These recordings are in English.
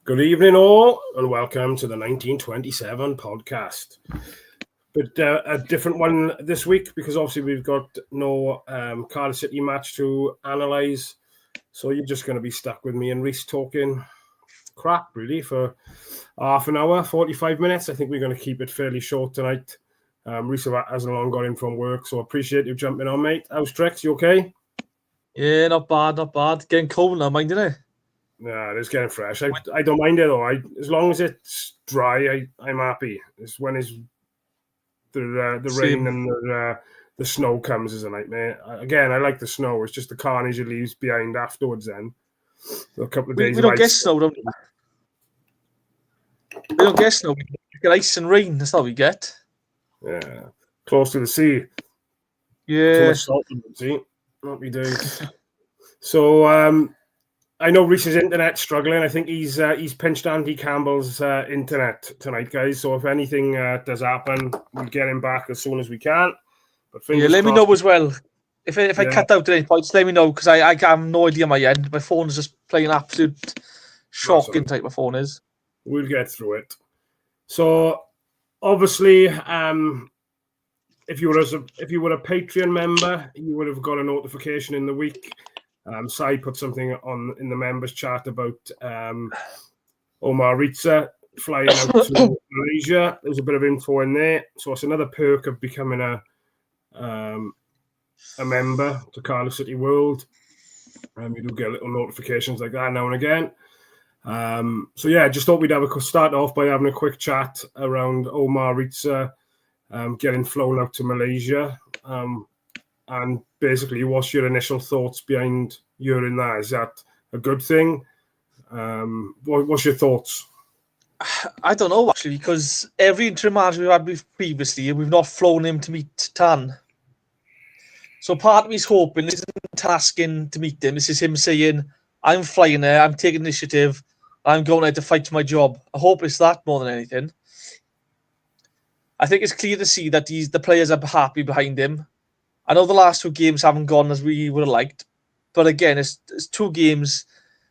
Good evening, all, and welcome to the 1927 podcast. But a different one this week because obviously we've got no Cardiff City match to analyse. So you're just going to be stuck with me and Rhys talking crap, really, for half an hour, 45 minutes. I think we're going to keep it fairly short tonight. Rhys hasn't long got in from work, so I appreciate you jumping on, mate. How's Trex? You okay? Yeah, not bad. Getting cold now, minding it. Yeah, it's getting fresh. I don't mind it, though. As long as it's dry, I'm happy. It's when the rain and the snow comes is a nightmare. Again, I like the snow. It's just the carnage it leaves behind afterwards then. So a couple of days we don't get snow, don't we? We don't get snow. We get ice and rain. That's all we get. Yeah. Close to the sea. Yeah. Too much salt in the sea. What we do. So, I know Rhys's internet's struggling. I think he's pinched Andy Campbell's internet tonight, guys. So if anything does happen, we'll get him back as soon as we can. But let me know as well. If I cut out at any point, just let me know because I have no idea on my end. My phone is just playing absolute shocking type of phone is. We'll get through it. So obviously, if you were a Patreon member, you would have got a notification in the week. Sai put something in the members chat about Omar Riza flying out to Malaysia. There's a bit of info in there. So it's another perk of becoming a member to Cardiff City World. You do get little notifications like that now and again. So yeah, just thought we'd start off by having a quick chat around Omar Riza getting flown out to Malaysia. And basically, what's your initial thoughts behind hearing that? Is that a good thing? What's your thoughts? I don't know, actually, because every interim manager we've had previously, we've not flown him to meet Tan. So part of me's hoping this isn't asking to meet him. This is him saying, I'm flying there, I'm taking initiative, I'm going there to fight for my job. I hope it's that more than anything. I think it's clear to see that the players are happy behind him. I know the last two games haven't gone as we would have liked, but again, it's 2 games.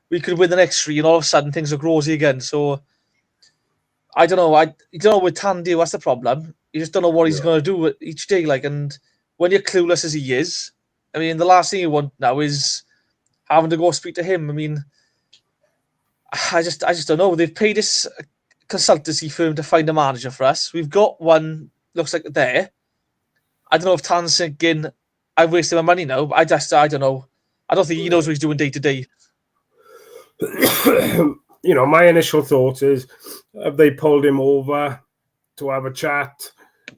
We could win the next 3, and all of a sudden things look rosy again. So I don't know. You don't know with Tandy, what's the problem? You just don't know what he's going to do each day. And when you're clueless as he is, I mean, the last thing you want now is having to go speak to him. I mean, I just don't know. They've paid this consultancy firm to find a manager for us. We've got one. Looks like there. I don't know if Tan's thinking, I've wasted my money now, but I don't know. I don't think he knows what he's doing day to day. My initial thought is, have they pulled him over to have a chat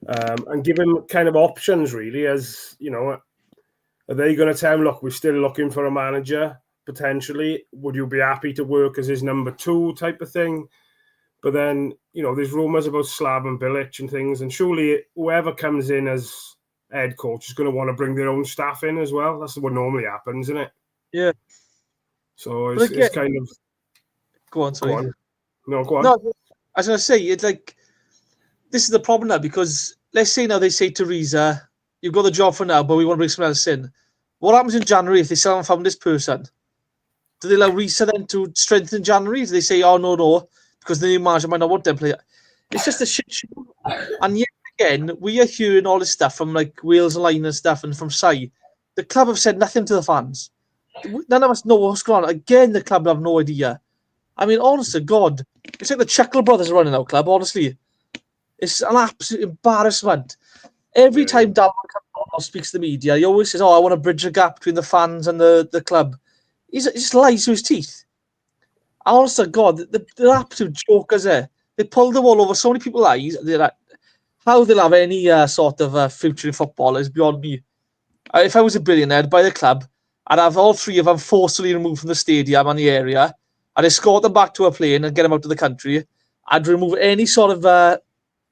and give him kind of options, really, as, are they going to tell him, look, we're still looking for a manager, potentially. Would you be happy to work as his number 2 type of thing? But then, there's rumours about Slaven Bilic and things, and surely whoever comes in as head coach is going to want to bring their own staff in as well. That's what normally happens, isn't it? Yeah. So it's kind of... Go on, sorry. Go on. No, go on. No, I was going to say, it's like, this is the problem now, because let's say now they say to Riza, you've got the job for now, but we want to bring someone else in. What happens in January if they still haven't found this person? Do they allow Riza then to strengthen January? Do they say, oh, no, because the new manager might not want them to play? It's just a shit show. And yet again, we are hearing all this stuff from Wales Line and stuff and from Sai. The club have said nothing to the fans. None of us know what's going on. Again, the club have no idea. I mean, honest to God, it's like the Chuckle brothers are running our club, honestly. It's an absolute embarrassment. Every time Dalman comes on or speaks to the media, he always says, I want to bridge the gap between the fans and the club. He just lies to his teeth. Honest to God, they're absolute jokers there. They pulled the wool over so many people's eyes. How they'll have any sort of future in football is beyond me. If I was a billionaire, I'd buy the club. I'd have all 3 of them forcibly removed from the stadium and the area. I'd escort them back to a plane and get them out of the country. I'd remove any sort of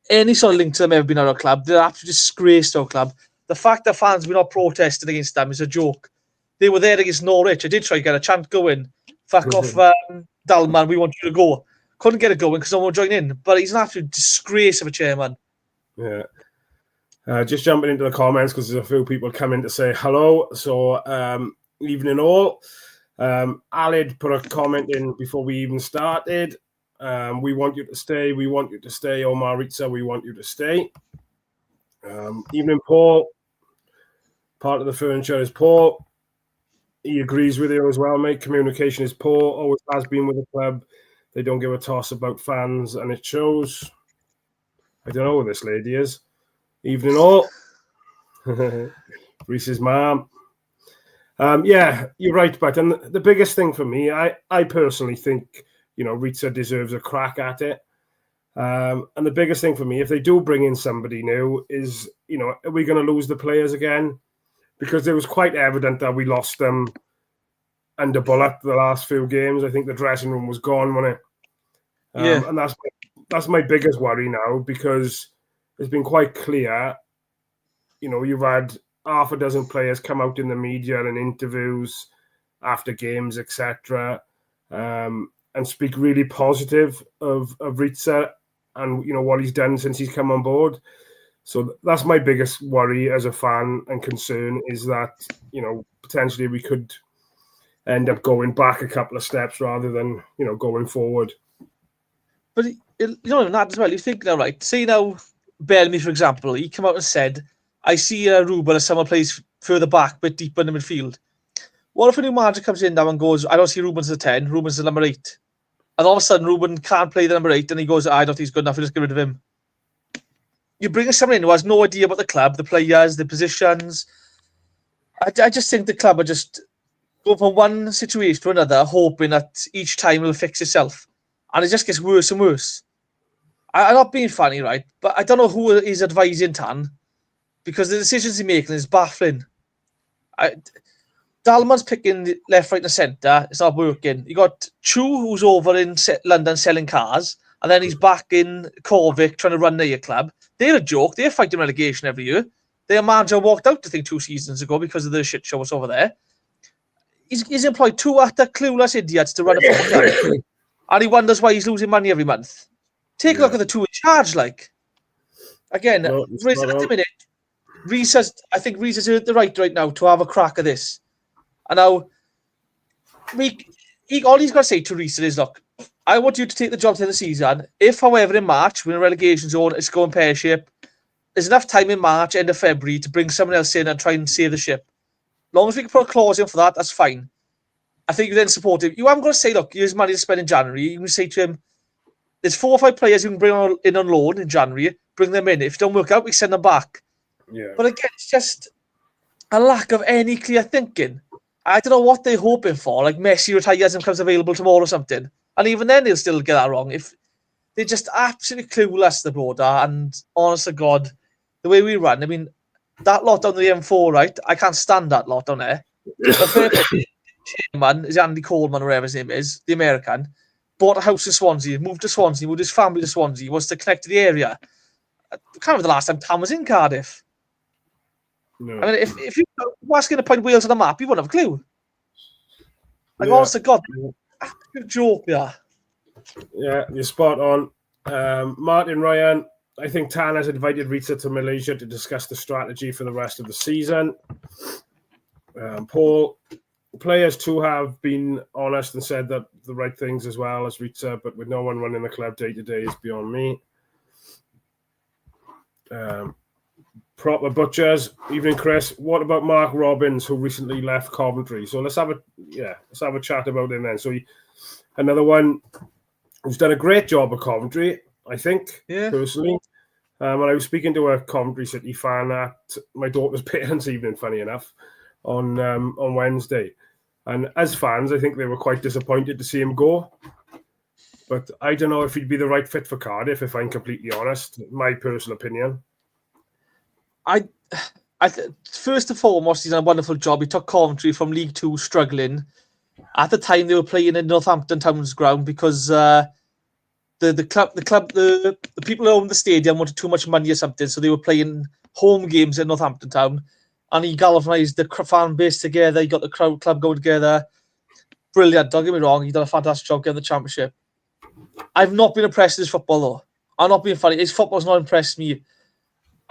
link to them ever been at our club. They're absolutely disgrace to our club. The fact that fans were not protesting against them is a joke. They were there against Norwich. I did try to get a chant going. Fuck off, Dalman, we want you to go. Couldn't get it going because no one would join in. But he's an absolute disgrace of a chairman. Yeah. Just jumping into the comments because there's a few people coming to say hello. So, evening all. Alid put a comment in before we even started. We want you to stay. We want you to stay. Omar Riza, we want you to stay. Evening, Paul. Part of the furniture is Paul. He agrees with you as well, mate. Communication is poor. Always has been with the club. They don't give a toss about fans, and it shows. I don't know who this lady is. Evening, all. Rhys's mom. Yeah, you're right, but and the biggest thing for me, I personally think, Riza deserves a crack at it. And the biggest thing for me, if they do bring in somebody new, is, are we going to lose the players again? Because it was quite evident that we lost them under bullet the last few games. I think the dressing room was gone, wasn't it? Yeah. And that's my biggest worry now, because it's been quite clear, you've had half a dozen players come out in the media and interviews after games, etc., and speak really positive of Riza and, what he's done since he's come on board. So that's my biggest worry as a fan and concern, is that, potentially we could end up going back a couple of steps rather than, going forward. But, that as well, you think now, right? Say now, Bellamy, for example, he came out and said, I see Ruben as someone plays further back, a bit deeper in the midfield. What if a new manager comes in now and goes, I don't see Ruben as a 10, Ruben's the number 8. And all of a sudden, Ruben can't play the number 8, and he goes, I don't think he's good enough, we'll just get rid of him. You bring someone in who has no idea about the club, the players, the positions. I just think the club are just going from one situation to another, hoping that each time it'll fix itself. And it just gets worse and worse. I'm not being funny, right? But I don't know who is advising Tan, because the decisions he's making is baffling. Dalman's picking left, right, and centre. It's not working. You got Chu, who's over in London selling cars, and then he's back in Corvick trying to run their club. They're a joke. They're fighting relegation every year. Their manager walked out, I think, 2 seasons ago because of the shit show was over there. He's employed 2 utter clueless idiots to run a football club, and he wonders why he's losing money every month. Take a look at the 2 in charge, like. Again, at the minute, I think Rhys is at the right now to have a crack at this. And now, all he's got to say to Rhys is, look, I want you to take the job to the season. If, however, in March, we're in a relegation zone, it's going pear-shaped, there's enough time in March, end of February, to bring someone else in and try and save the ship. As long as we can put a clause in for that, that's fine. I think you then support him. You haven't got to say, look, here's money to spend in January. You can say to him, there's 4 or 5 players you can bring in on loan in January, bring them in. If it don't work out, we send them back. Yeah. But again, it's just a lack of any clear thinking. I don't know what they're hoping for. Like Messi retires and becomes available tomorrow or something. And even then, they'll still get that wrong. If they're just absolutely clueless, the board are. And honest to God, the way we run, I mean, that lot on the M4, right? I can't stand that lot on there. The chairman is Andy Coleman, or whatever his name is, the American. Bought a house in Swansea, moved to Swansea, moved his family to Swansea, wants to connect to the area. I can't remember the last time Tam was in Cardiff. No. I mean, if you were asking to point Wales on the map, you wouldn't have a clue. Like, honest to God, absolute joke, yeah. Yeah, you're spot on. Martin Ryan, I think Tan has invited Riza to Malaysia to discuss the strategy for the rest of the season. Paul, players too have been honest and said that the right things as well as Riza, but with no one running the club day to day is beyond me. Proper butchers. Evening, Chris. What about Mark Robbins, who recently left Coventry? So let's have a chat about him then. So another one who's done a great job at Coventry, I think, personally. When I was speaking to a Coventry City fan at my daughter's parents' evening, funny enough, on Wednesday, and as fans, I think they were quite disappointed to see him go. But I don't know if he'd be the right fit for Cardiff, if I'm completely honest. My personal opinion. First and foremost, he's done a wonderful job. He took Coventry from League 2 struggling. At the time, they were playing in Northampton Town's ground because the people who owned the stadium wanted too much money or something, so they were playing home games in Northampton Town. And he galvanised the fan base together. He got the club going together. Brilliant. Don't get me wrong. He done a fantastic job getting the championship. I've not been impressed with his football, though. I'm not being funny. His football's not impressed me.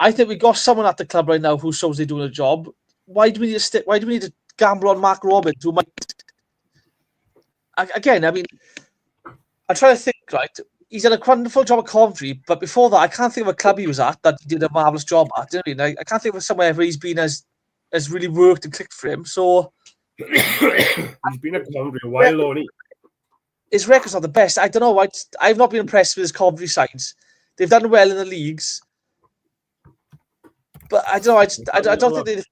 I think we got someone at the club right now who shows they're doing a job. Why do we need to gamble on Mark Robbins? Who might... Again, I mean, I'm trying to think, right? He's done a wonderful job at Coventry, but before that, I can't think of a club he was at that he did a marvellous job at. You know what I mean? I can't think of somewhere where he's been as really worked and clicked for him. So he's been at Coventry a while, hasn't he? His record's not the best. I don't know. I've not been impressed with his Coventry sides. They've done well in the leagues, but I don't know. I don't think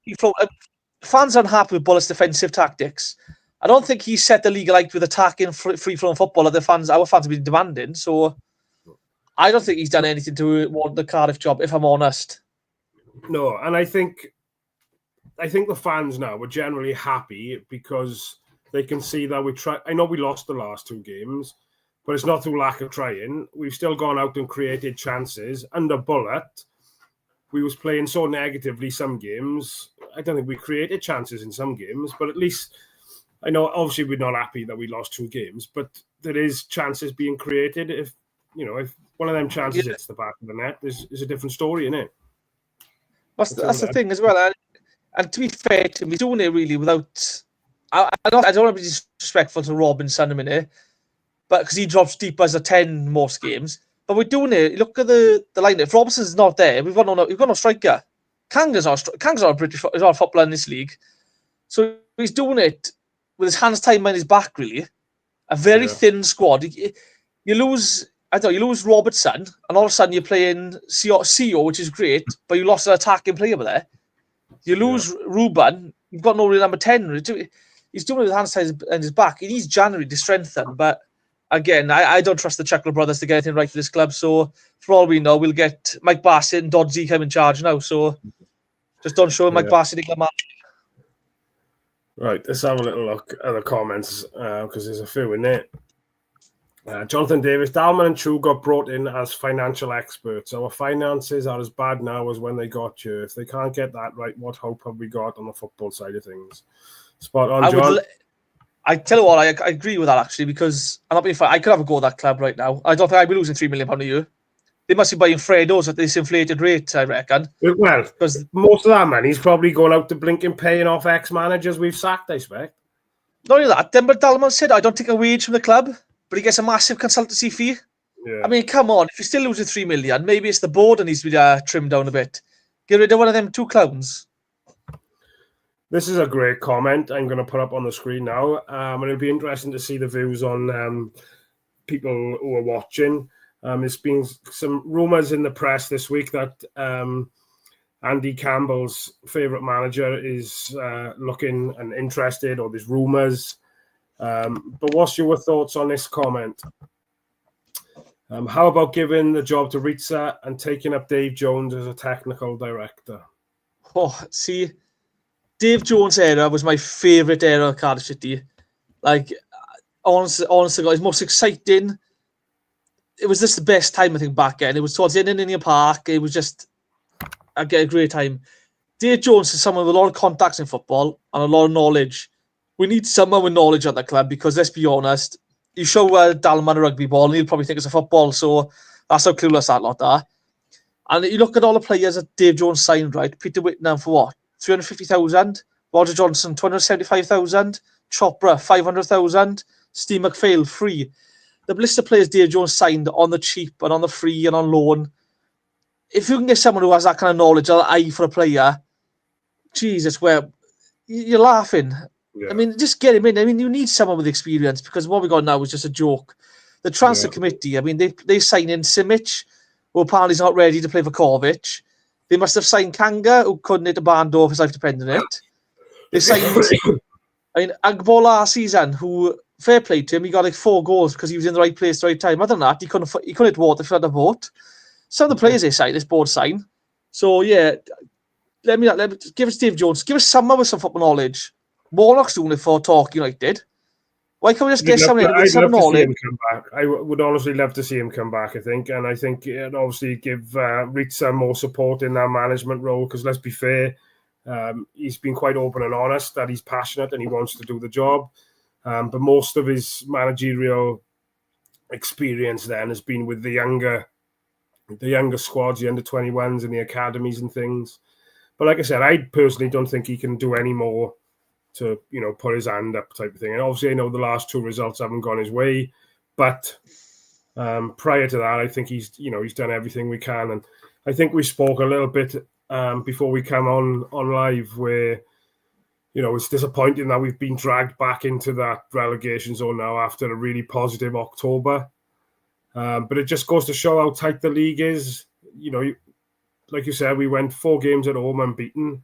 fans are unhappy with Bullett's defensive tactics. I don't think he set the league alight with attacking free-flowing football that our fans have been demanding. So I don't think he's done anything to want the Cardiff job, if I'm honest. No, and I think the fans now were generally happy because they can see that we try. I know we lost the last 2 games, but it's not through lack of trying. We've still gone out and created chances. Under Bullett, we was playing so negatively some games. I don't think we created chances in some games, but at least I know obviously we're not happy that we lost 2 games, but there is chances being created. If one of them chances hits the back of the net, there's a different story in it. That's the thing as well. And to be fair to me, he's doing it really without. I don't want to be disrespectful to Robinson a minute, but because he drops deep as a 10 most games. But we're doing it. Look at the line. If Robinson's not there, we've got no striker. Kanga's not a British footballer in this league, so he's doing it with his hands tied behind his back. Really, a very thin squad. You lose Robertson, and all of a sudden you're playing CO, which is great, but you lost an attacking player there. You lose Ruben, you've got no real number 10. He's doing it with hands tied behind his back. He needs January to strengthen, but again, I don't trust the Chuckle brothers to get anything right for this club. So for all we know, we'll get Mike Bassett and Doddsy come in charge now. So just don't show Mike Bassett in the Right, let's have a little look at the comments because there's a few in it. Jonathan Davis, Dalman and Chu got brought in as financial experts. Our finances are as bad now as when they got you. If they can't get that right, what hope have we got on the football side of things? Spot on, John. I tell you what, I agree with that actually, because I'm not being fair. I could have a go at that club right now. I don't think I'd be losing £3 million a year. They must be buying Fredos at this inflated rate, I reckon. Well, because most of that money's probably going out to blinking paying off ex-managers we've sacked, I expect. Not only that, Denver Dalman said, I don't take a wage from the club, but he gets a massive consultancy fee. Yeah. I mean, come on, if you're still losing £3 million, maybe it's the board that needs to be trimmed down a bit. Get rid of one of them 2 clowns. This is a great comment I'm going to put up on the screen now. And it'll be interesting to see the views on people who are watching. There's been some rumours in the press this week that Andy Campbell's favourite manager is looking and interested, or there's rumours. But what's your thoughts on this comment? How about giving the job to Rhys and taking up Dave Jones as a technical director? Oh, see, Dave Jones' era was my favourite era of Cardiff City. Like, honestly, it's most exciting. It was just the best time, I think, back then. It was towards the end in Indian Park. It was just a great time. Dave Jones is someone with a lot of contacts in football and a lot of knowledge. We need someone with knowledge at the club because, let's be honest, you show Dalman a rugby ball and he'll probably think it's a football. So that's how clueless that lot are. And you look at all the players that Dave Jones signed, right? Peter Whitnam for what? 350,000. Roger Johnson, 275,000. Chopra, 500,000. Steve McPhail, free. The list of players Dave Jones signed on the cheap and on the free and on loan. If you can get someone who has that kind of knowledge, or eye for a player, Jesus, well, you're laughing. Yeah. I mean, just get him in. I mean, you need someone with experience because what we got now is just a joke. The transfer committee, I mean, they signed in Simic, who apparently is not ready to play for Kovic. They must have signed Kanga, who couldn't hit a barn door if his life depended on it. They signed, I mean, Agbo last season, who, fair play to him, he got like 4 goals because he was in the right place at the right time. Other than that, he couldn't hit water if he had a vote. Some of the players they signed, this board signed. So, yeah, let me give us Dave Jones. Give us someone with some football knowledge. Warnock's doing it for Talk United. Why can't we just get someone in with some knowledge? I would honestly love to see him come back, I think. And I think it'd obviously give Rhys more support in that management role because, let's be fair, he's been quite open and honest that he's passionate and he wants to do the job. But most of his managerial experience then has been with the younger squads, the under-21s and the academies and things. But like I said, I personally don't think he can do any more to, put his hand up type of thing. And obviously I know the last 2 results haven't gone his way, but Prior to that, I think he's done everything we can, and I think we spoke a little bit before we come on live where, it's disappointing that we've been dragged back into that relegation zone now after a really positive October. But it just goes to show how tight the league is. Like you said, we went 4 games at home unbeaten,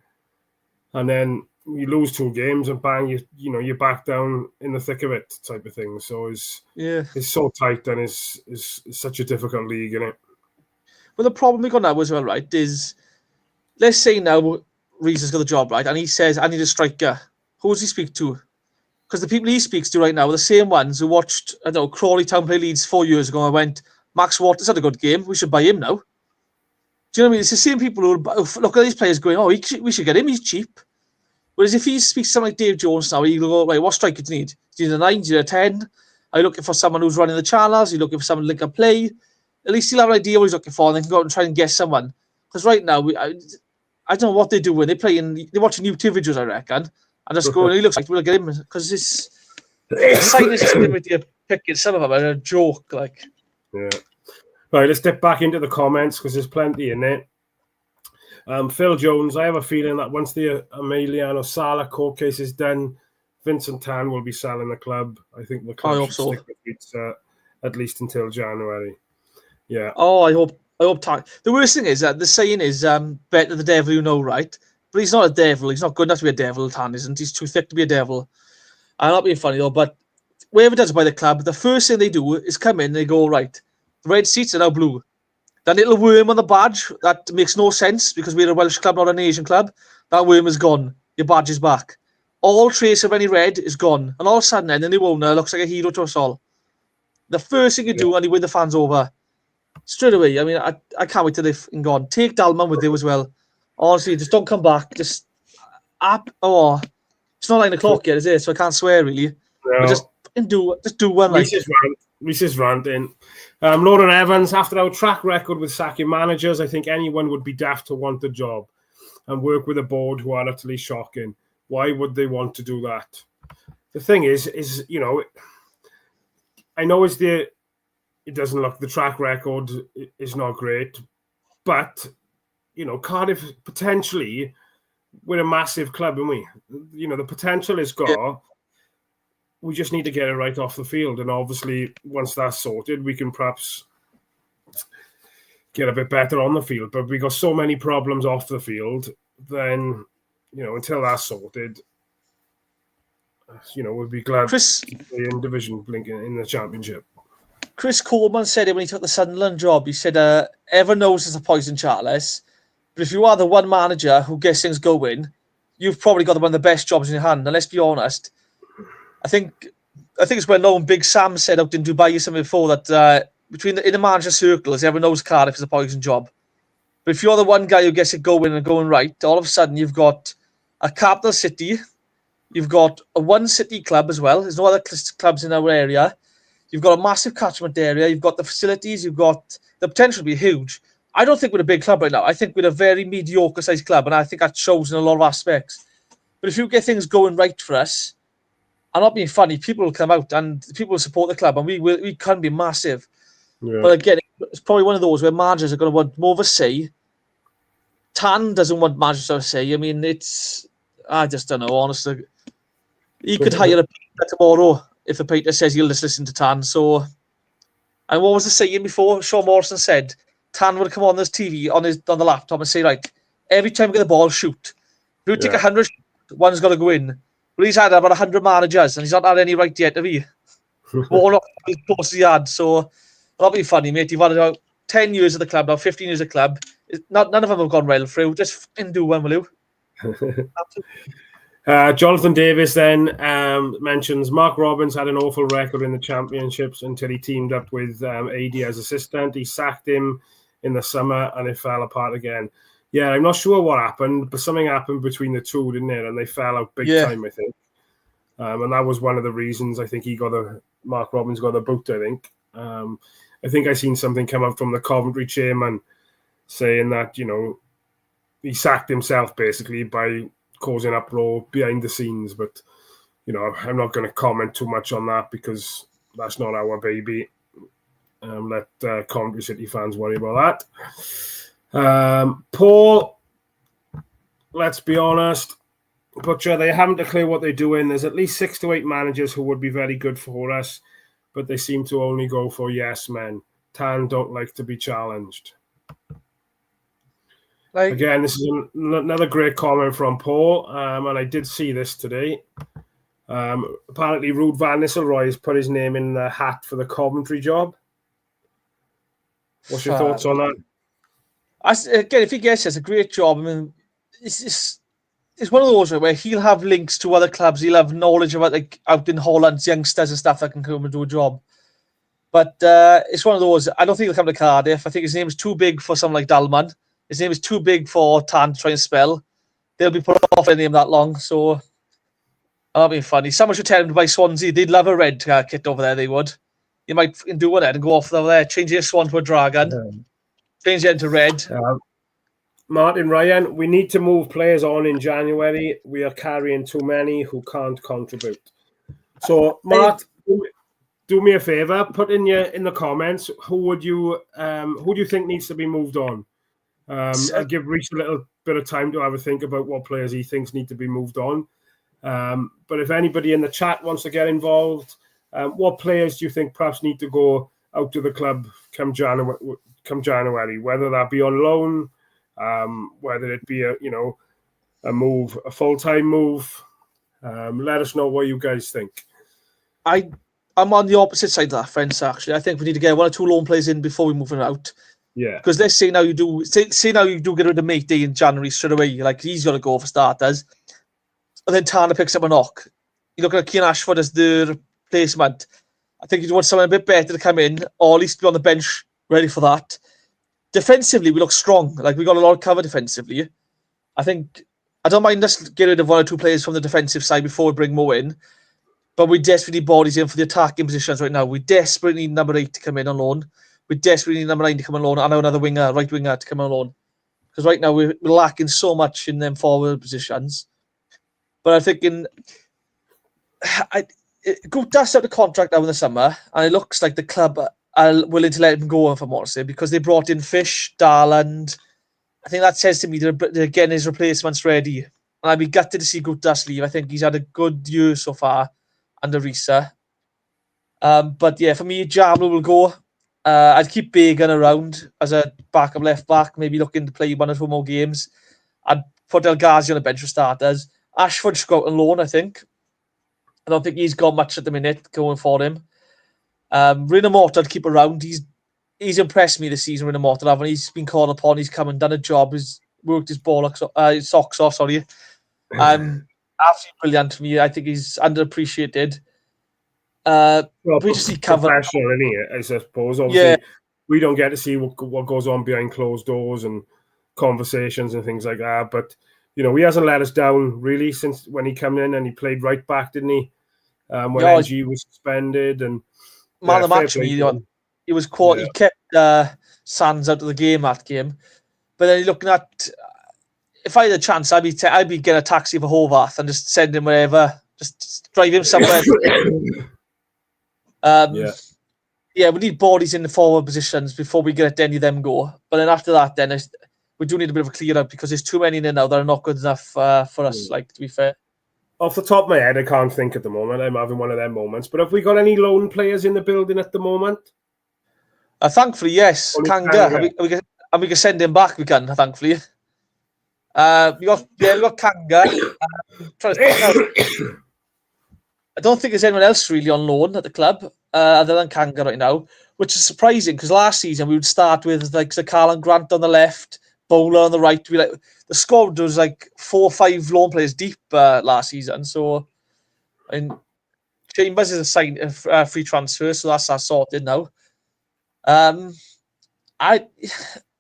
and then you lose 2 games and bang, you're back down in the thick of it, type of thing. So it's so tight, and it's such a difficult league, isn't it? Well, the problem we got now as well, right, is let's say now Rhys has got the job, right, and he says, I need a striker. Who does he speak to? Because the people he speaks to right now are the same ones who watched, Crawley Town play Leeds 4 years ago and went, Max Waters had a good game, we should buy him now. Do you know what I mean? It's the same people who look at these players going, we should get him, he's cheap. Whereas if he speaks to someone like Dave Jones now, he'll go, right, what striker do you need? Do you need a 9? Do you need a 10? Are you looking for someone who's running the channels? Are you looking for someone that can play? At least he'll have an idea what he's looking for, and they can go out and try and guess someone. Because right now, I don't know what they do when they're watching YouTube videos, I reckon, and just going, he looks like we'll get him. Because this signing system with you picking some of them are a joke. Yeah. Right, let's dip back into the comments because there's plenty in there. Phil Jones, I have a feeling that once the Emiliano Sala court case is done, Vincent Tan will be selling the club. I think the club should stick with it at least until January. Yeah. Oh, I hope Tan. The worst thing is that the saying is better the devil you know, right? But he's not a devil. He's not good enough to be a devil, Tan isn't. He's too thick to be a devil. I'm not being funny though, but whoever does buy the club, the first thing they do is come in and they go, right, the red seats are now blue. That little worm on the badge, that makes no sense because we're a Welsh club, not an Asian club. That worm is gone. Your badge is back. All trace of any red is gone. And all of a sudden, then the new owner looks like a hero to us all. The first thing you do, and you win the fans over. Straight away. I mean, I can't wait till they've gone. Take Dalman with you as well. Honestly, just don't come back. Just up. Oh, it's not 9 o'clock yet, is it? So I can't swear, really. No. But just do one. Rhys is ranting. Lauren Evans, after our track record with sacking managers, I think anyone would be daft to want the job and work with a board who are utterly shocking. Why would they want to do that? The thing is, I know it doesn't look, the track record is not great, but, Cardiff potentially, we're a massive club, aren't we? The potential is got. Yeah. We just need to get it right off the field. And obviously, once that's sorted, we can perhaps get a bit better on the field. But we got so many problems off the field, then, until that's sorted, we'll be glad to be in Division blinking in the Championship. Chris Coleman said it when he took the Sunderland job. He said, everyone knows it's a poison chalice, but if you are the one manager who gets things going, you've probably got one of the best jobs in your hand. And let's be honest, I think it's well known. Big Sam said out in Dubai something before that in the manager circles, everyone knows Cardiff is a poison job. But if you're the one guy who gets it going and going right, all of a sudden you've got a capital city, you've got a one city club as well. There's no other clubs in our area. You've got a massive catchment area. You've got the facilities. You've got the potential to be huge. I don't think we're a big club right now. I think we're a very mediocre-sized club, and I think that shows in a lot of aspects. But if you get things going right for us, I'm not being funny, people will come out and people will support the club, and we can be massive. Yeah. But again, it's probably one of those where managers are going to want more of a say. Tan doesn't want managers to have a say. I mean, I just don't know, honestly. He could hire a Peter tomorrow if the Peter says he'll just listen to Tan. So, and what was the saying before? Sean Morrison said Tan would come on this TV on the laptop and say, right, every time we get the ball, shoot. If you take 100, one's got to go in. But he's had about 100 managers and he's not had any right yet, have he? Or not as close as he had. So, that'll be funny, mate. You've had about 10 years at the club now, 15 years at the club. None of them have gone well through. Just do one, will you? Jonathan Davis then mentions Mark Robbins had an awful record in the championships until he teamed up with AD as assistant. He sacked him in the summer and it fell apart again. Yeah, I'm not sure what happened, but something happened between the two, didn't it? And they fell out big time, I think. And that was one of the reasons I think Mark Robbins got the boot, I think. I think I seen something come up from the Coventry chairman saying that, he sacked himself basically by causing uproar behind the scenes. But, I'm not going to comment too much on that because that's not our baby. Let Coventry City fans worry about that. Paul, let's be honest, Butcher, they haven't declared what they're doing. There's at least 6 to 8 managers who would be very good for us, but they seem to only go for yes men. Tan don't like to be challenged. Again, this is another great comment from Paul, and I did see this today. Apparently, Ruud van Nistelrooy has put his name in the hat for the Coventry job. What's your thoughts on that? Again, if he gets it, it's a great job. I mean, it's one of those where he'll have links to other clubs. He'll have knowledge about, like, out in Holland, youngsters and stuff that can come and do a job. But it's one of those. I don't think he'll come to Cardiff. I think his name is too big for someone like Dalman. His name is too big for Tan to try and spell. They'll be put off a name that long. So that'll be funny. Someone should tell him to buy Swansea. They'd love a red kit over there. They would. You might do one and go off over there. Change your swan to a dragon. Change it into red. Martin Ryan, we need to move players on in January. We are carrying too many who can't contribute. So, Mart, do me a favor. Put in the comments who do you think needs to be moved on? I'll give Rhys a little bit of time to have a think about what players he thinks need to be moved on. But if anybody in the chat wants to get involved, what players do you think perhaps need to go out to the club come January? Whether that be on loan, whether it be a move, a full-time move. Let us know what you guys think. I'm on the opposite side of that fence, actually. I think we need to get 1 or 2 loan players in before we move them out. Yeah. Because let's say now you do get rid of Matty in January straight away. Like, he's got to go for starters. And then Tanner picks up a knock. You look at Keane Ashford as the replacement. I think you want someone a bit better to come in, or at least be on the bench ready for that. Defensively, we look strong. Like, we got a lot of cover defensively. I don't mind us getting rid of 1 or 2 players from the defensive side before we bring more in. But we desperately need bodies in for the attacking positions right now. We desperately need number 8 to come in on loan. We desperately need number 9 to come on loan. I know another winger, right winger, to come on loan. Because right now we're lacking so much in them forward positions. But I'm thinking, Guta's out the contract now in the summer, and it looks like the club are willing to let him go, if I'm honest, because they brought in Fish, Darland. I think that says to me they're getting his replacements ready. And I'd be gutted to see Guta's leave. I think he's had a good year so far under Rhys. But yeah, for me, Jamlo will go. I'd keep Bagan around as a backup left back, maybe looking to play 1 or 2 more games. I'd put El Ghazi on the bench for starters. Ashford should go out on loan, I think. I don't think he's got much at the minute going for him. Rinomort I'd keep around. He's impressed me this season, Rinomort. Haven't he's been called upon. He's come and done a job. He's worked his socks off. Sorry, absolutely brilliant for me. I think he's underappreciated. We just see cover. Professional, isn't he? I suppose. Obviously, we don't get to see what goes on behind closed doors and conversations and things like that. But he hasn't let us down really since when he came in and he played right back, didn't he? When NG was suspended and man of the match. He was caught. Yeah. He kept Sands out of the game that game. But then looking at, if I had a chance, I'd be getting a taxi for Hovarth and just send him wherever, just drive him somewhere. We need bodies in the forward positions before we get any of them go. But then after that, then we do need a bit of a clear out because there's too many in there now that are not good enough for us. Like, to be fair, off the top of my head, I can't think at the moment. I'm having one of them moments. But have we got any loan players in the building at the moment? Thankfully, yes. Kanga. We can send him back. We can, thankfully. We got Kanga. I don't think there's anyone else really on loan at the club other than Kanga right now, which is surprising because last season we would start with like Sir Carl and Grant on the left, Bowler on the right. The squad was like 4 or 5 loan players deep last season. So, Chambers is a sign of free transfer, so that's sorted now.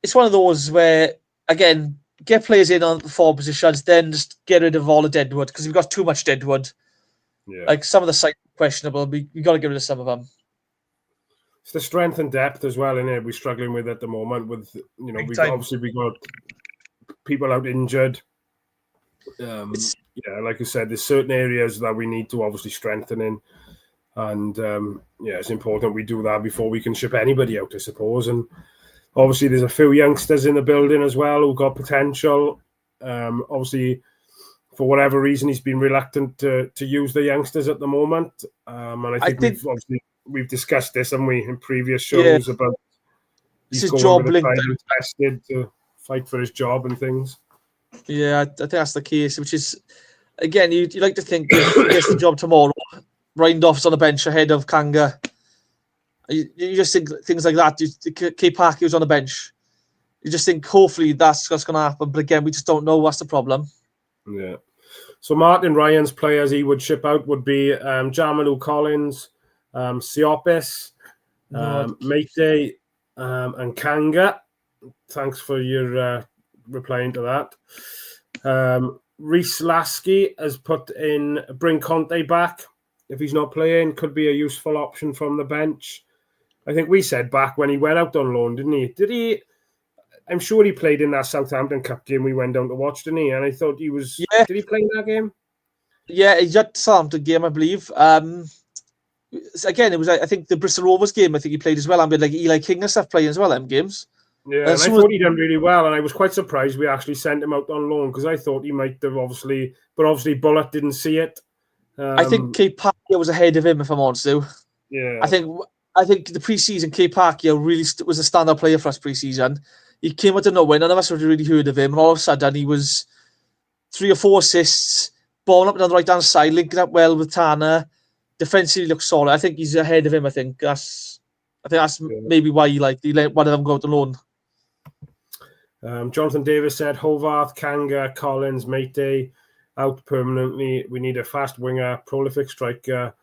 It's one of those where, again, get players in on the 4 positions, then just get rid of all the deadwood because we've got too much deadwood. Yeah. Like, some of the sites are questionable. We got to get rid of some of them. It's the strength and depth as well, innit? We're struggling with at the moment. With we got people out injured. Like I said, there's certain areas that we need to obviously strengthen in. And it's important we do that before we can ship anybody out, I suppose. And obviously, there's a few youngsters in the building as well who've got potential. Obviously, for whatever reason, he's been reluctant to use the youngsters at the moment. And I think we've discussed this, haven't we, in previous shows about he's going job with a tried and tested to fight for his job and things. Yeah, I think that's the case, which is, again, you like to think if he gets the job tomorrow, Rindolph's on the bench ahead of Kanga. You just think things like that. K Parky was on the bench. You just think hopefully that's what's going to happen. But again, we just don't know what's the problem. Yeah. So Martin Ryan's players he would ship out would be Jamalu Collins, Siopis, Matty, and Kanga. Thanks for your replying to that. Rhys Lasky has put in bring Conte back. If he's not playing, could be a useful option from the bench. I think we said back when he went out on loan, didn't he? Did he? I'm sure he played in that Southampton Cup game we went down to watch, didn't he? And I thought he was... Yeah. Did he play in that game? Yeah, he got Southampton game, I believe. Again, it was, I think, the Bristol Rovers game, I think he played as well. I mean, like Eli King and stuff playing as well, them games. Yeah, and I thought he done really well, and I was quite surprised we actually sent him out on loan because I thought he might have obviously... But obviously, Bullock didn't see it. I think K Parky was ahead of him, if I'm honest to. Yeah. I think the pre-season, K Parky really was a standout player for us pre-season. He came out of nowhere. None of us had really heard of him. And all of a sudden, he was 3 or 4 assists, balling up down the right-hand side, linking up well with Tanner. Defensively looks solid. I think he's ahead of him, I think. That's maybe why he let one of them go out alone. Jonathan Davis said, Hovarth, Kanga, Collins, Matey, out permanently. We need a fast winger, prolific striker,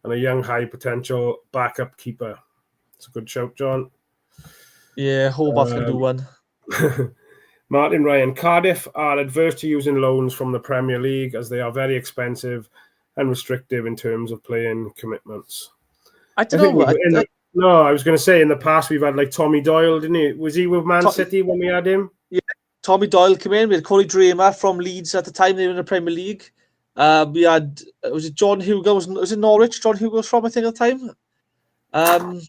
and a young high potential backup keeper. It's a good shout, John. Yeah, Hobarth can do one. Martin Ryan. Cardiff are adverse to using loans from the Premier League as they are very expensive and restrictive in terms of playing commitments. I don't know. No, I was going to say in the past we've had like Tommy Doyle, didn't he? Was he with Man City when we had him? Yeah, Tommy Doyle came in. We had Corey Dramer from Leeds at the time. They were in the Premier League. We had, was it John Hugo? Was it Norwich? John Hugo was from, I think, at the time.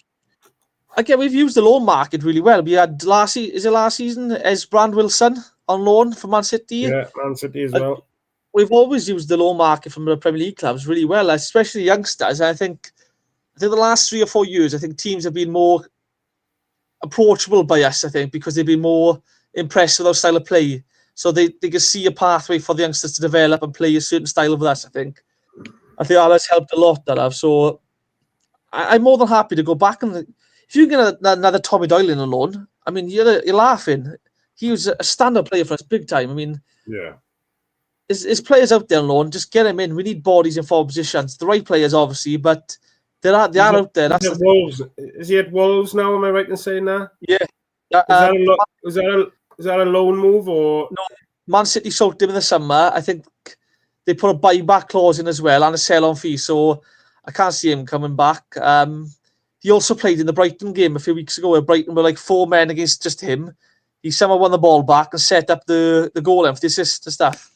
Again, we've used the loan market really well. We had last season, Brand Wilson on loan for Man City. Yeah, Man City as well. We've always used the loan market from the Premier League clubs really well, especially youngsters. I think the last 3 or 4 years, I think teams have been more approachable by us, I think, because they've been more impressed with our style of play. So they can see a pathway for the youngsters to develop and play a certain style with us, I think. I think that has helped a lot, that have. So I'm more than happy to go back and... If you get another Tommy Doyle in a loan, I mean, you're laughing. He was a stand-up player for us, big time. I mean, yeah. There's players out there on loan. Just get him in. We need bodies in forward positions. The right players, obviously, but they are out there. That's Wolves. Is he at Wolves now? Am I right in saying that? Yeah. Is that a loan move or no? Man City sold him in the summer. I think they put a buyback clause in as well and a sell-on fee. So I can't see him coming back. He also played in the Brighton game a few weeks ago where Brighton were like 4 men against just him. He somehow won the ball back and set up the goal and the assist and stuff.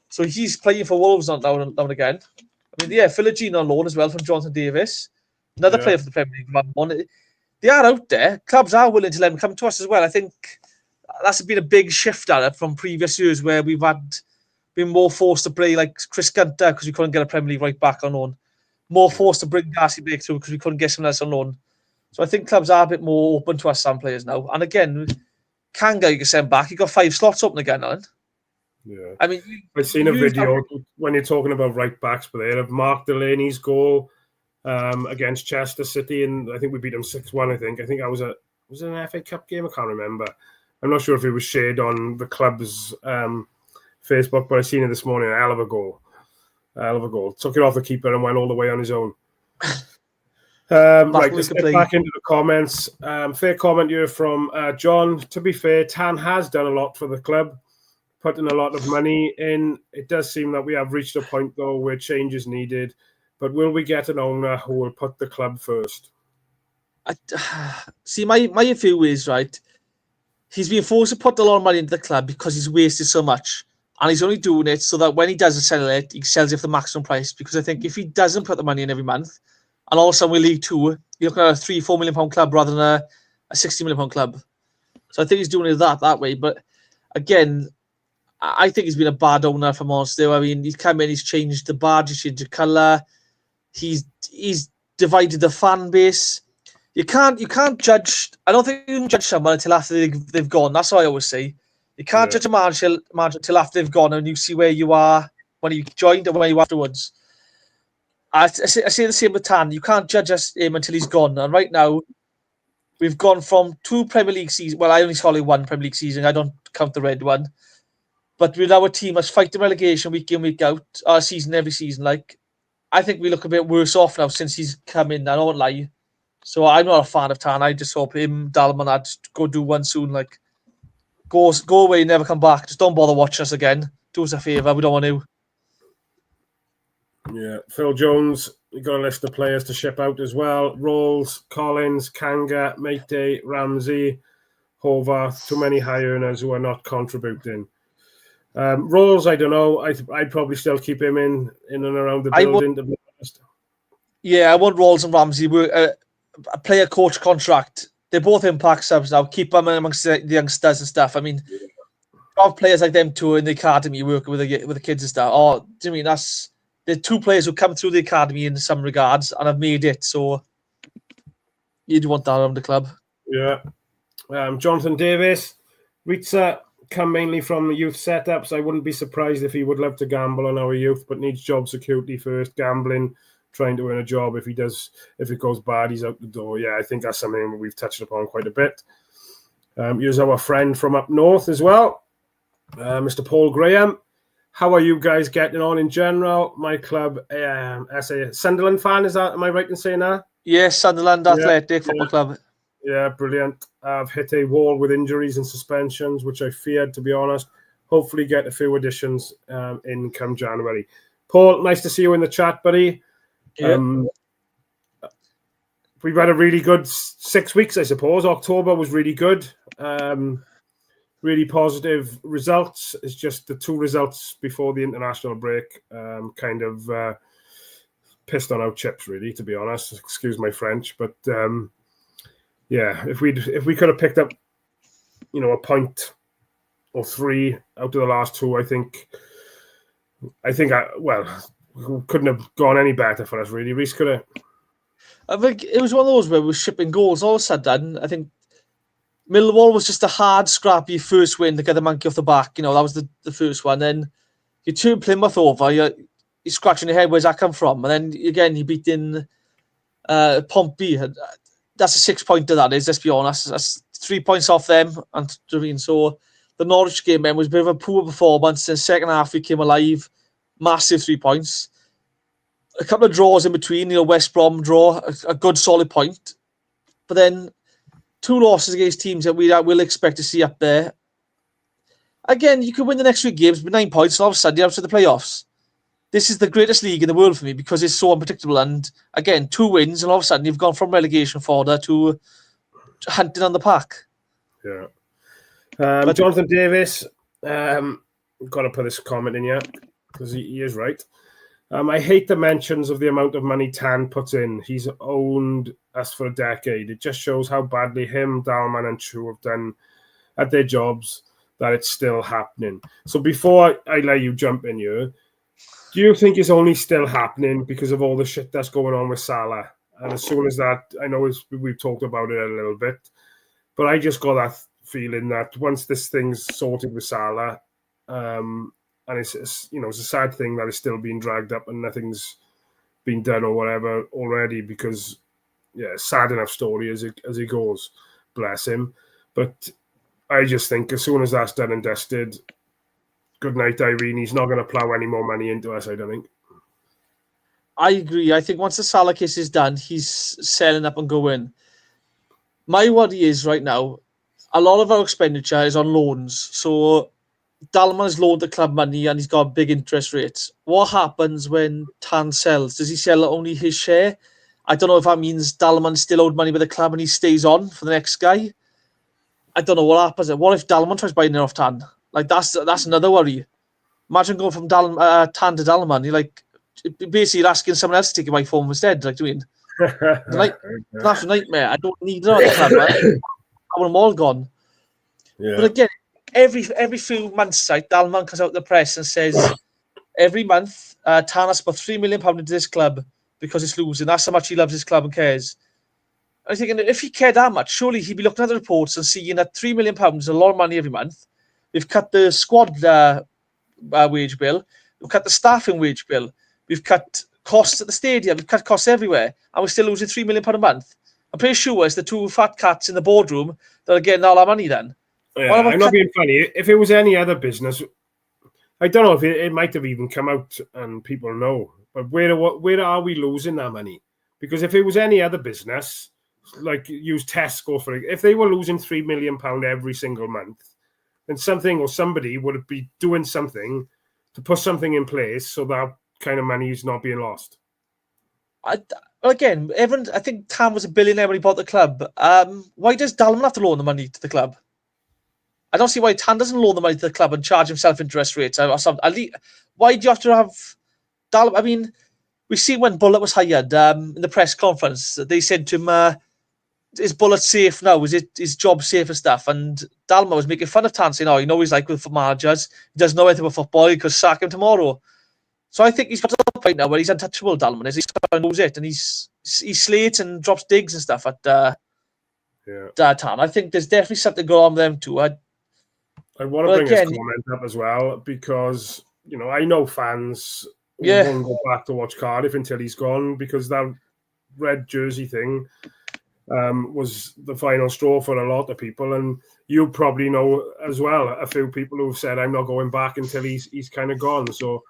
So he's playing for Wolves now and again. I mean, yeah, Philogene on loan as well from Jonathan Davis. Another player for the Premier League. They are out there. Clubs are willing to let them come to us as well. I think that's been a big shift at it from previous years where we've been more forced to play like Chris Gunter because we couldn't get a Premier League right back on loan. More forced to bring Darcy Blake through because we couldn't get someone else on loan. So I think clubs are a bit more open to us, some players now. And again, Kanga you can send back. You got 5 slots open again, Alan. Yeah. I mean, I've seen a video when you're talking about right backs, but they have Mark Delaney's goal against Chester City, and I think we beat them 6-1. I think that was an FA Cup game. I can't remember. I'm not sure if it was shared on the club's Facebook, but I seen it this morning. A hell of a goal. Took it off the keeper and went all the way on his own. Right, let's get back into the comments. Fair comment here from John. To be fair, Tan has done a lot for the club, putting a lot of money in. It does seem that we have reached a point, though, where change is needed. But will we get an owner who will put the club first? See, my view is, right, he's been forced to put a lot of money into the club because he's wasted so much. And he's only doing it so that when he does sell it, he sells it for the maximum price. Because I think if he doesn't put the money in every month, And all of a sudden, we're League Two. You're looking at a £3-4 million club rather than a £60 million club. So I think he's doing it that way. But again, I think he's been a bad owner for Monster. I mean, he's come in, he's changed the badge, he's changed the colour. He's divided the fan base. You can't judge. I don't think you can judge someone until after they've gone. That's what I always say. You can't judge a manager until after they've gone and you see where you are when you joined and where you afterwards. I say the same with Tan. You can't judge him until he's gone. And right now, we've gone from 2 Premier League seasons. Well, I only saw 1 Premier League season. I don't count the red one. But with our team that's fighting relegation week in, week out, every season, like, I think we look a bit worse off now since he's come in. I don't lie. So I'm not a fan of Tan. I just hope him, Dalman, I'd go do one soon. Like, go away, never come back. Just don't bother watching us again. Do us a favour. We don't want to. Yeah, Phil Jones, you got a list of players to ship out as well. Rolls, Collins, Kanga, Matey, Ramsey, Hovarth. Too many high earners who are not contributing. Rolls, I don't know. I'd probably still keep him in and around the building. To be honest. Yeah, I want Rolls and Ramsey. A player-coach contract. They're both impact subs now. Keep them amongst the youngsters and stuff. I mean, have players like them too in the academy working with the kids and stuff. Oh, do you mean they're 2 players who come through the academy in some regards and have made it. So you'd want that around the club. Yeah. Jonathan Davis, Rhys come mainly from youth setups. I wouldn't be surprised if he would love to gamble on our youth, but needs job security first. Gambling, trying to earn a job. If it goes bad, he's out the door. Yeah, I think that's something we've touched upon quite a bit. Here's our friend from up north as well, Mr. Paul Graham. How are you guys getting on in general? My club, Sunderland fan, am I right in saying that? Yes, Sunderland Athletic Football Club. Yeah, brilliant. I've hit a wall with injuries and suspensions, which I feared, to be honest. Hopefully get a few additions in come January. Paul, nice to see you in the chat, buddy. Yeah. We've had a really good 6 weeks, I suppose. October was really good. Really positive results. It's just the 2 results before the international break kind of pissed on our chips, really, to be honest. Excuse my French. But, if we could have picked up, a point or 3 out of the last 2, I think couldn't have gone any better for us, really. Rhys could have. I think it was one of those where we were shipping goals. All said done, I think Millwall was just a hard, scrappy first win to get the monkey off the back. That was the first one. Then you turn Plymouth over. You're scratching your head. Where's that come from? And then again, you beat in Pompey. That's a 6-pointer. That is. Let's be honest. That's 3 points off them. And so the Norwich game then was a bit of a poor performance. In the second half, we came alive. Massive 3 points. A couple of draws in between. West Brom draw, a good solid point. But then 2 losses against teams that we will expect to see up there. Again, you could win the next 3 games with 9 points, and all of a sudden you're out to the playoffs. This is the greatest league in the world for me because it's so unpredictable. And again, 2 wins, and all of a sudden you've gone from relegation fodder to hunting on the pack. Yeah. Jonathan Davis, got to put this comment in here because he is right. I hate the mentions of the amount of money Tan puts in. He's owned us for a decade. It just shows how badly him, Dalman and Chu have done at their jobs that it's still happening. So before I let you jump in here, do you think it's only still happening because of all the shit that's going on with Salah? And as soon as that, I know we've talked about it a little bit, but I just got that feeling that once this thing's sorted with Salah, and it's a sad thing that it's still being dragged up and nothing's been done or whatever already because, sad enough story as it goes, bless him. But I just think as soon as that's done and dusted, good night, Irene. He's not going to plough any more money into us, I don't think. I agree. I think once the Salah case is done, he's selling up and going. My worry is right now, a lot of our expenditure is on loans. So Dalman has loaned the club money and he's got big interest rates. What happens when Tan sells? Does he sell only his share? I don't know if that means Dalman still owed money with the club and he stays on for the next guy. I don't know what happens. What if Dalman tries buying it off Tan? Like that's another worry. Imagine going from Tan to Dalman. You're like basically asking someone else to take your wife home instead. Like doing. That's a nightmare. I don't need it on the club. I want them all gone. Yeah. But again, every few months, like Dalman comes out the press and says, every month, Tanner's put £3 million into this club because it's losing. That's how much he loves his club and cares. I'm thinking, if he cared that much, surely he'd be looking at the reports and seeing that £3 million is a lot of money every month. We've cut the squad wage bill. We've cut the staffing wage bill. We've cut costs at the stadium. We've cut costs everywhere. And we're still losing £3 million a month. I'm pretty sure it's the two fat cats in the boardroom that are getting all our money then. Yeah, I'm not being funny. If it was any other business, I don't know if it might have even come out and people know. But where are we losing that money? Because if it was any other business, like use Tesco for it, if they were losing £3 million every single month, then something or somebody would be doing something to put something in place so that kind of money is not being lost. Again, everyone, I think Tam was a billionaire when he bought the club. Why does Dalman have to loan the money to the club? I don't see why Tam doesn't loan the money to the club and charge himself interest rates or something. Why do you have to have Dalman? I mean, we see when Bullet was hired in the press conference, they said to him, is Bullet safe now? Is his job safe and stuff? And Dalman was making fun of Tam, saying, oh, you know, he's like with managers. He doesn't know anything about football. He could sack him tomorrow. So I think he's got to the point now where he's untouchable, Dalman is. He knows it, and he slates and drops digs and stuff at Tam. I think there's definitely something going on with them too. I want to bring this comment up as well because, you know, I know fans won't go back to watch Cardiff until he's gone because that red jersey thing was the final straw for a lot of people. And you probably know as well a few people who've said, I'm not going back until he's kind of gone. So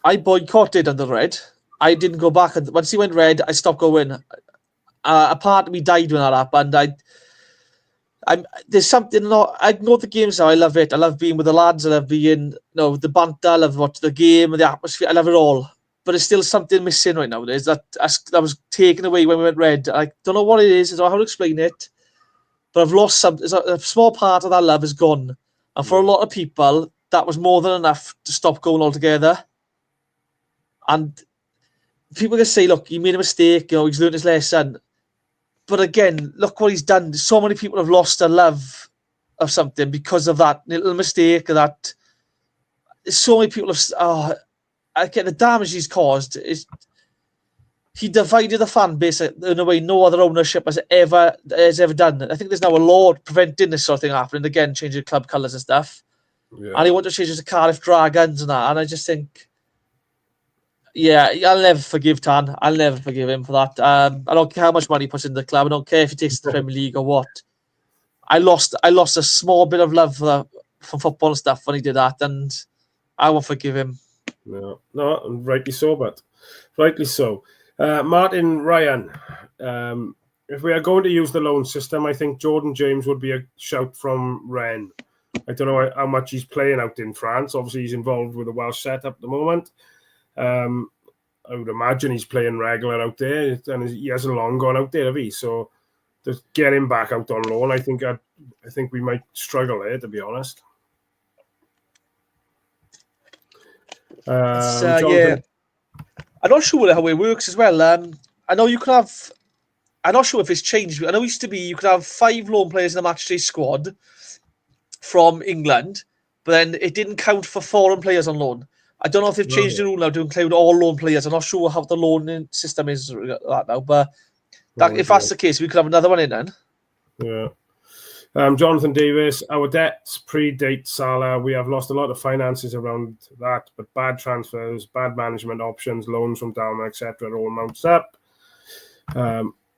I boycotted under red. I didn't go back. Once he went red, I stopped going. A part of me died when that happened. There's something. I go to the games now. I love it. I love being with the lads. I love being, the banter. I love watching the game and the atmosphere. I love it all. But there's still something missing right now. There's that was taken away when we went red. I don't know what it is. I don't know how to explain it. But I've lost some. A small part of that love is gone. And for a lot of people, that was more than enough to stop going altogether. And people can say, look, he made a mistake. He's learned his lesson. But again, look what he's done. So many people have lost their love of something because of that little mistake. That so many people have. The damage he's caused is he divided the fan base in a way no other ownership has ever done. I think there's now a law preventing this sort of thing happening again, changing club colours and stuff. Yeah. And he wanted to change it to Cardiff Dragons and that. And I just think, I'll never forgive Tan. I'll never forgive him for that. I don't care how much money he puts in the club. I don't care if he takes the Premier League or what. I lost a small bit of love for football and stuff when he did that, and I won't forgive him. No, rightly so, but rightly so. Martin Ryan, if we are going to use the loan system, I think Jordan James would be a shout from Rennes. I don't know how much he's playing out in France. Obviously, he's involved with the Welsh setup at the moment. I would imagine he's playing regular out there, and he hasn't long gone out there, have he? So to get him back out on loan, I think we might struggle there, to be honest. I'm not sure how it works as well. I know you could have. I'm not sure if it's changed. I know it used to be you could have 5 loan players in a matchday squad from England, but then it didn't count for foreign players on loan. I don't know if they've changed the rule now to include all loan players. I'm not sure how the loan system is right now, but if that's the case, we could have another one in then. Yeah. Jonathan Davis, our debts predate Salah. We have lost a lot of finances around that, but bad transfers, bad management options, loans from Dalma, etc. all mounts up.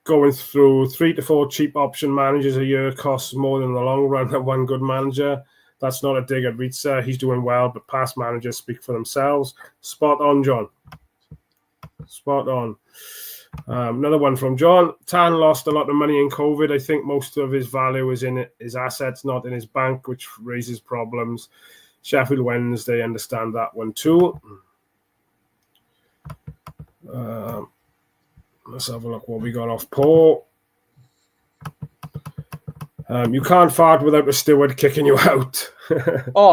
Going through 3 to 4 cheap option managers a year costs more in the long run than one good manager. That's not a dig at Riza. He's doing well, but past managers speak for themselves. Spot on, John. Spot on. Another one from John. Tan lost a lot of money in COVID. I think most of his value is in his assets, not in his bank, which raises problems. Sheffield Wednesday understand that one too. Let's have a look what we got off Paul. You can't fart without a steward kicking you out.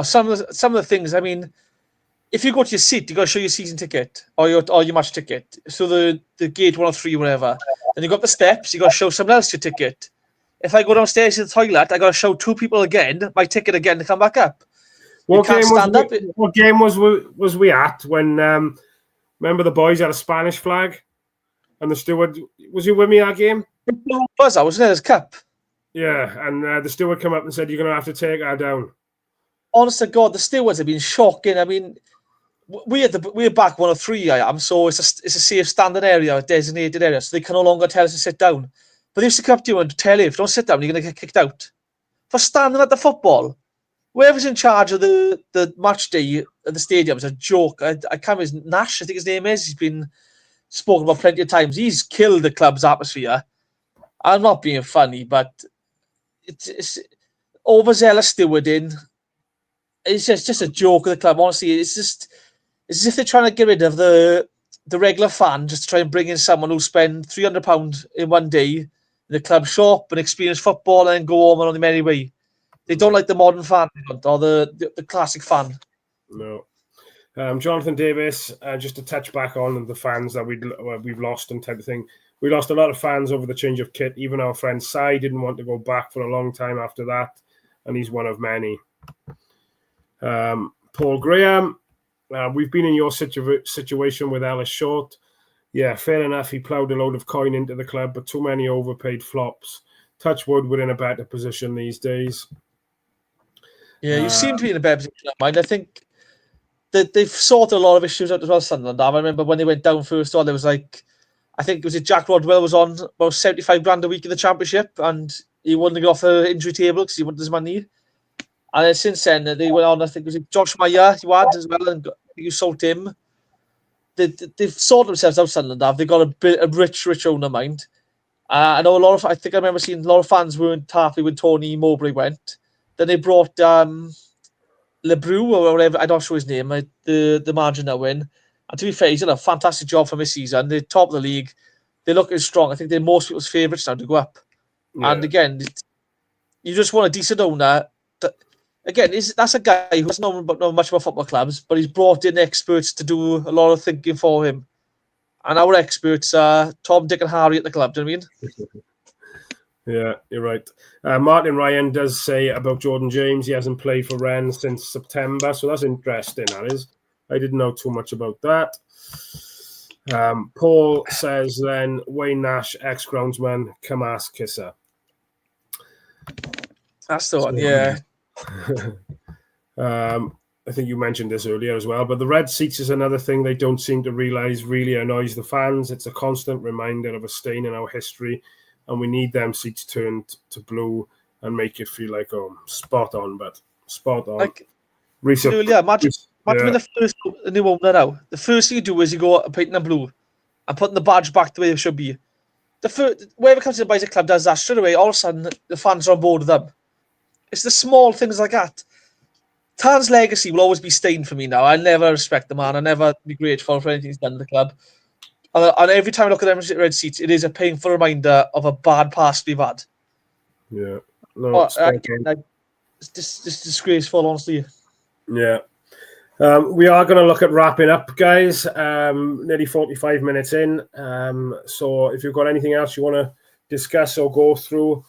Some of the things. I mean, if you go to your seat, you got to show your season ticket or your match ticket. So the gate 103, whatever. Then you got the steps. You got to show someone else your ticket. If I go downstairs to the toilet, I got to show 2 people again my ticket again to come back up. What game was we at when? Remember the boys had a Spanish flag, and the steward was you with me that game? Was I was in his cup. Yeah, and the steward came up and said you're going to have to take her down. Honest to God, the stewards have been shocking. I mean, we're back 103. I am, so it's a safe standing area, a designated area, so they can no longer tell us to sit down. But they used to come up to you and tell you, if you don't sit down, you're going to get kicked out for standing at the football. Whoever's in charge of the match day at the stadium is a joke. I can't remember his Nash, I think his name is. He's been spoken about plenty of times. He's killed the club's atmosphere. I'm not being funny, but it's overzealous stewarding. It's just a joke of the club. Honestly, it's as if they're trying to get rid of the regular fan just to try and bring in someone who'll spend £300 in one day in the club shop and experience football and then go home on the merry way. They don't like the modern fan or the classic fan. No. Jonathan Davis, just to touch back on the fans that we've lost and type of thing. We lost a lot of fans over the change of kit. Even our friend Sai didn't want to go back for a long time after that, and he's one of many. Paul Graham, we've been in your situation with Ellis Short. Yeah, fair enough. He ploughed a load of coin into the club, but too many overpaid flops. Touch wood, we're in a better position these days. Yeah, you seem to be in a better position. Mind. I think that they've sorted a lot of issues out as well, Sunderland. I remember when they went down first on, there was I think it was Jack Rodwell was on about 75 grand a week in the Championship, and he wouldn't get off the injury table because he wanted his money. And then since then, they went on, I think it was Josh Meyer, you had as well, and you sold him. They've sorted themselves out, Sunderland. They've got a rich owner mind. I know I remember seeing a lot of fans weren't happy when Tony Mowbray went. Then they brought LeBrew or whatever, I'm not sure his name, the manager now in. And to be fair, he's done a fantastic job for this season. They're top of the league. They're looking strong. I think they're most people's favourites now to go up. Yeah. And again, you just want a decent owner. That's a guy who doesn't know much about football clubs, but he's brought in experts to do a lot of thinking for him. And our experts are Tom, Dick and Harry at the club, do you know what I mean? Yeah, you're right. Martin Ryan does say about Jordan James, he hasn't played for Rennes since September, so that's interesting, that is. I didn't know too much about that. Paul says then, Wayne Nash, ex-groundsman, come ask Kisser. That's the one, yeah. I think you mentioned this earlier as well, but the red seats is another thing they don't seem to realise really annoys the fans. It's a constant reminder of a stain in our history, and we need them seats turned to blue and make it feel like home. Spot on. Rhys, imagine when the first new owner now. The first thing you do is you go painting the blue and putting the badge back the way it should be. Whoever comes in and buys a club does that straight away. All of a sudden, the fans are on board with them. It's the small things like that. Tan's legacy will always be stained for me now. I never respect the man. I never be grateful for anything he's done in the club. And every time I look at them red seats, it is a painful reminder of a bad past we've had. Yeah. No, it's just disgraceful, honestly. Yeah. We are going to look at wrapping up, guys. Nearly 45 minutes in. So if you've got anything else you want to discuss or go through,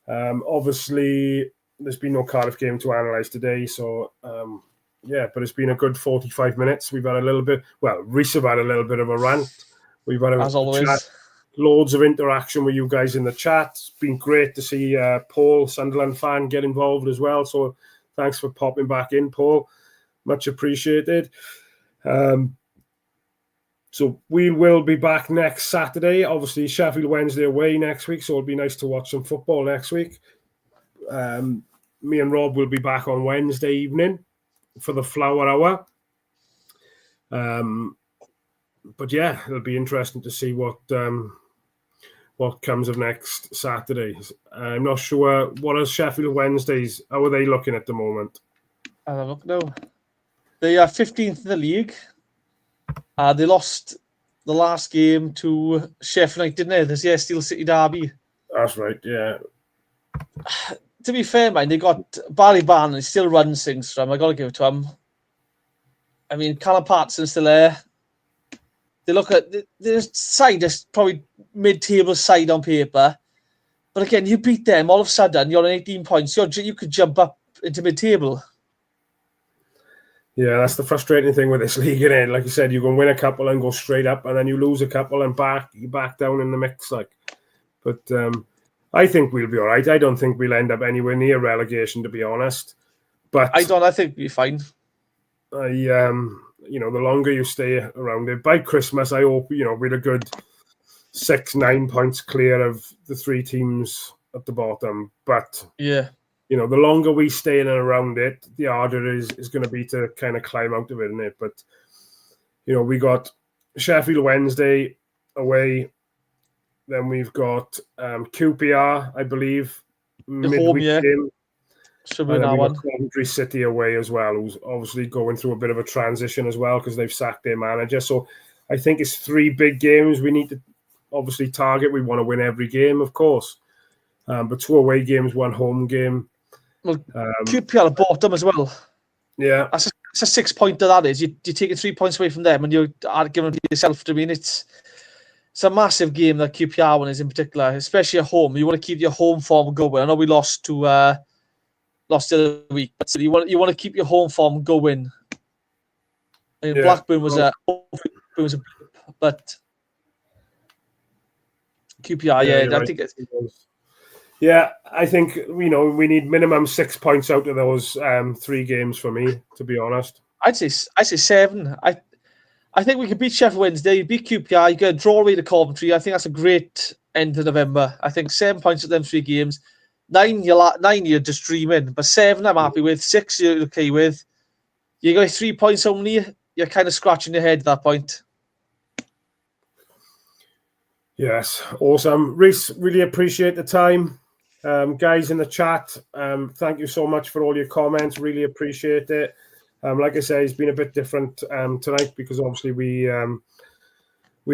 obviously there's been no Cardiff game to analyse today. So, but it's been a good 45 minutes. We've had a little bit, Rhys have had a little bit of a rant. We've had a chat, loads of interaction with you guys in the chat. It's been great to see Paul, Sunderland fan, get involved as well. So thanks for popping back in, Paul. Much appreciated. So we will be back next Saturday. Obviously, Sheffield Wednesday away next week, so it'll be nice to watch some football next week. Me and Rob will be back on Wednesday evening for the Flower Hour. But yeah, it'll be interesting to see what comes of next Saturday. I'm not sure. What are Sheffield Wednesdays? How are they looking at the moment? I don't look now. They are 15th in the league. They lost the last game to Sheffield United, didn't they? There's Steel City derby. That's right, yeah. To be fair, man, they got Barry Barn and he still runs things for them. I got to give it to him. I mean, Callum Paterson's still there. They look at the side is probably mid-table side on paper. But again, you beat them, all of a sudden, you're on 18 points. You could jump up into mid-table. Yeah, that's the frustrating thing with this league, isn't it? Like you said, you can win a couple and go straight up, and then you lose a couple and you're back down in the mix. But I think we'll be all right. I don't think we'll end up anywhere near relegation, to be honest. But I think we'll be fine. The longer you stay around it, by Christmas, I hope, we're a good 6-9 points clear of the 3 teams at the bottom. But yeah, the longer we stay in and around it, the harder it is going to be to kind of climb out of it, isn't it? But we got Sheffield Wednesday away, then we've got QPR, I believe, midweek game. Should be that one. Cardiff City away as well, who's obviously going through a bit of a transition as well because they've sacked their manager. So I think it's 3 big games we need to obviously target. We want to win every game, of course. But 2 away games, 1 home game. Well, QPR bottom as well. Yeah. That's a 6-pointer, that is. You're taking 3 points away from them and you're giving them to yourself. I mean, it's a massive game, that QPR one is in particular, especially at home. You want to keep your home form going. I know we lost the other week, but you want to keep your home form going. I mean, Blackburn was a but QPR, I think it's. Yeah, I think we need minimum 6 points out of those 3 games for me, to be honest. I'd say 7. I think we could beat Sheffield Wednesday, beat QPR, you get a draw away to Coventry. I think that's a great end to November. I think 7 points at them 3 games. 9 you're just dreaming, but 7 I'm happy with. 6 you're okay with. You got 3 points only. You're kind of scratching your head at that point. Yes, awesome. Rhys, really appreciate the time. Guys in the chat, thank you so much for all your comments. Really appreciate it. Like I say, it's been a bit different tonight because obviously we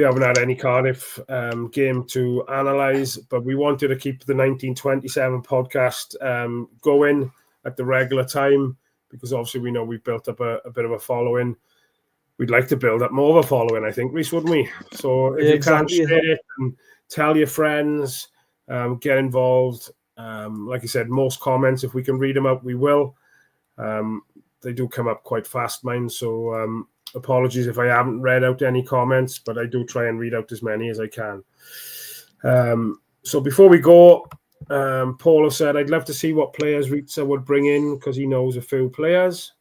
haven't had any Cardiff game to analyse, but we wanted to keep the 1927 podcast going at the regular time because obviously we know we've built up a bit of a following. We'd like to build up more of a following, I think, Rhys, wouldn't we? So if you can share it and tell your friends, get involved. Like I said, most comments, if we can read them out, we will. They do come up quite fast, mine, so apologies if I haven't read out any comments, but I do try and read out as many as I can. So before we go, Paul has said, I'd love to see what players Riza would bring in because he knows a few players.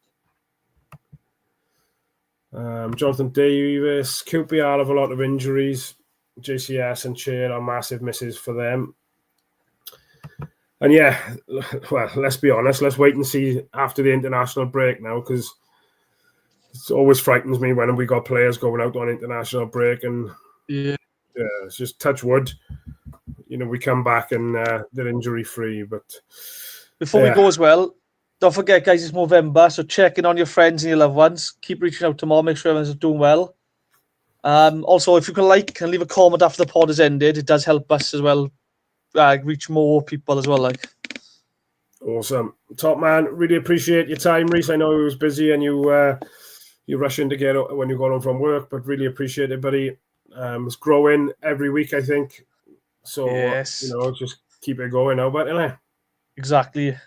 Jonathan Davis, QPR have a lot of injuries. JCS and Chair are massive misses for them. And yeah, well, let's be honest. Let's wait and see after the international break now because it always frightens me when we got players going out on international break and it's just touch wood. We come back and they're injury free. But before we go as well, don't forget, guys, it's November, so check in on your friends and your loved ones. Keep reaching out to them all. Make sure everyone's doing well. Also, if you can like and leave a comment after the pod has ended, it does help us as well reach more people as well. Awesome, top man. Really appreciate your time, Rhys. I know it was busy and you're rushing to get up when you got home from work, but really appreciate it, buddy. It's growing every week, I think. So yes. Just keep it going now, but exactly.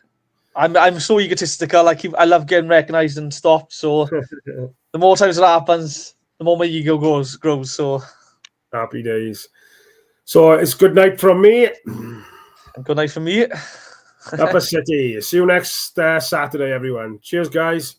I'm so egotistical. I love getting recognised and stopped. So the more times that happens, the more my ego grows. So happy days. So it's good night from me. And good night from me. Upper City. See you next Saturday, everyone. Cheers, guys.